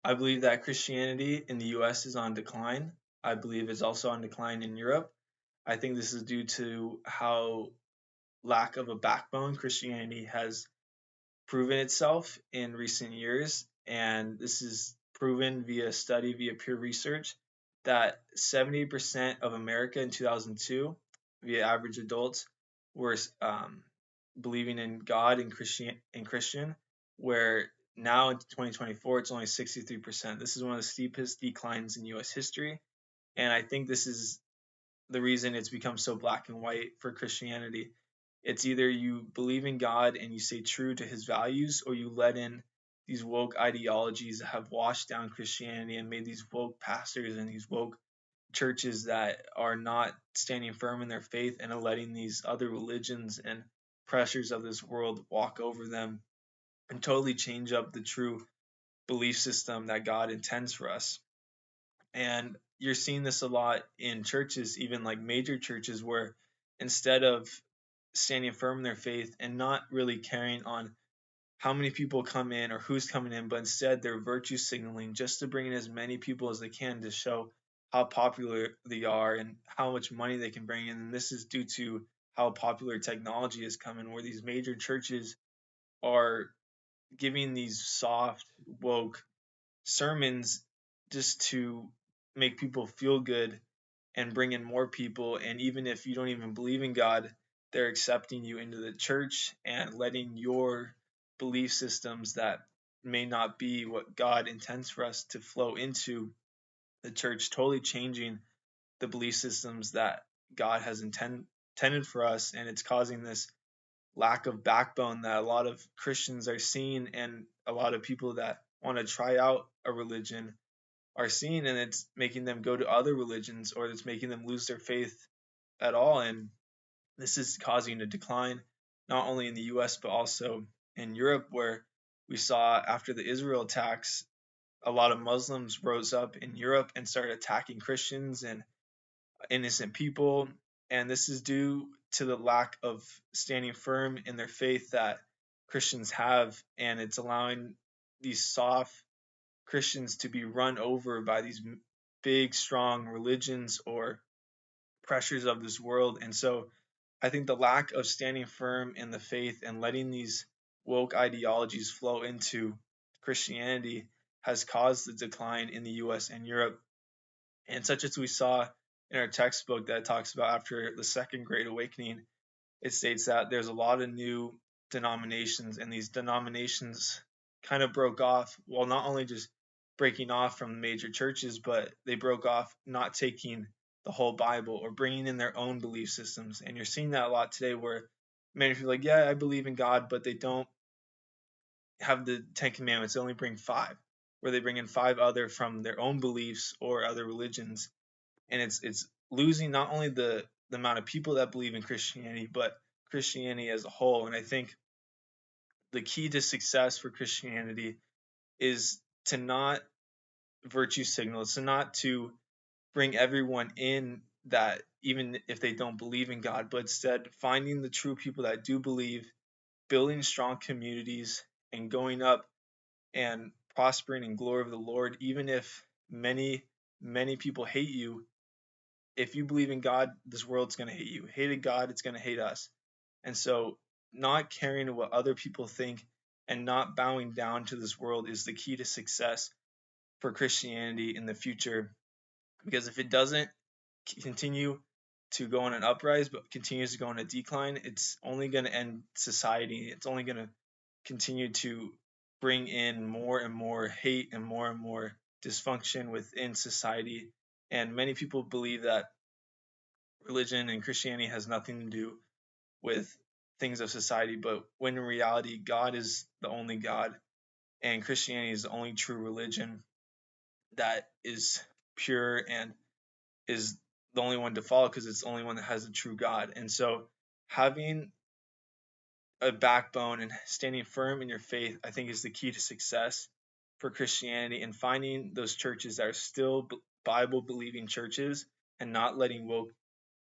I believe that Christianity in the US is on decline. I believe it's also on decline in Europe. I think this is due to how lack of a backbone Christianity has proven itself in recent years. And this is proven via study, via peer research, that 70% of America in 2002, via average adults, were believing in God and Christian, where now in 2024 it's only 63%. This is one of the steepest declines in U.S. history, and I think this is the reason it's become so black and white for Christianity. It's either you believe in God and you stay true to his values, or you let in these woke ideologies that have washed down Christianity and made these woke pastors and these woke churches that are not standing firm in their faith and are letting these other religions and pressures of this world walk over them and totally change up the true belief system that God intends for us. And you're seeing this a lot in churches, even like major churches, where instead of standing firm in their faith and not really caring on how many people come in or who's coming in, but instead they're virtue signaling just to bring in as many people as they can to show how popular they are and how much money they can bring in. And this is due to how popular technology is coming, where these major churches are giving these soft, woke sermons just to make people feel good and bring in more people. And even if you don't even believe in God, they're accepting you into the church and letting your belief systems that may not be what God intends for us to flow into the church, totally changing the belief systems that God has intended for us. And it's causing this lack of backbone that a lot of Christians are seeing, and a lot of people that want to try out a religion are seeing, and it's making them go to other religions, or it's making them lose their faith at all. And this is causing a decline not only in the US but also in Europe, where we saw after the Israel attacks, a lot of Muslims rose up in Europe and started attacking Christians and innocent people. And this is due to the lack of standing firm in their faith that Christians have. And it's allowing these soft Christians to be run over by these big, strong religions or pressures of this world. And so I think the lack of standing firm in the faith and letting these woke ideologies flow into Christianity has caused the decline in the US and Europe. And such as we saw in our textbook that talks about after the Second Great Awakening, it states that there's a lot of new denominations, and these denominations kind of broke off, well, not only just breaking off from the major churches, but they broke off not taking the whole Bible or bringing in their own belief systems. And you're seeing that a lot today, where many people are like, yeah, I believe in God, but they don't have the Ten Commandments. They only bring five, where they bring in five other from their own beliefs or other religions. And it's losing not only the amount of people that believe in Christianity, but Christianity as a whole. And I think the key to success for Christianity is to not virtue signal, to not to bring everyone in that even if they don't believe in God, but instead finding the true people that do believe, building strong communities, and going up and prospering in glory of the Lord, even if many people hate you. If you believe in God, this world's going to hate you. Hated God, it's going to hate us. And so, not caring what other people think and not bowing down to this world is the key to success for Christianity in the future. Because if it doesn't continue to go on an uprise, but continues to go on a decline, it's only going to end society. It's only going to continue to bring in more and more hate and more dysfunction within society. And many people believe that religion and Christianity has nothing to do with things of society, but when in reality, God is the only God, and Christianity is the only true religion that is pure and is the only one to follow, because it's the only one that has a true God. And so, having a backbone and standing firm in your faith, I think, is the key to success for Christianity, and finding those churches that are still Bible believing churches and not letting woke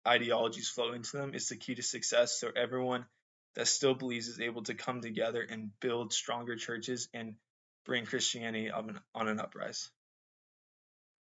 ideologies flow into them is the key to success. So everyone that still believes is able to come together and build stronger churches and bring Christianity on an uprise.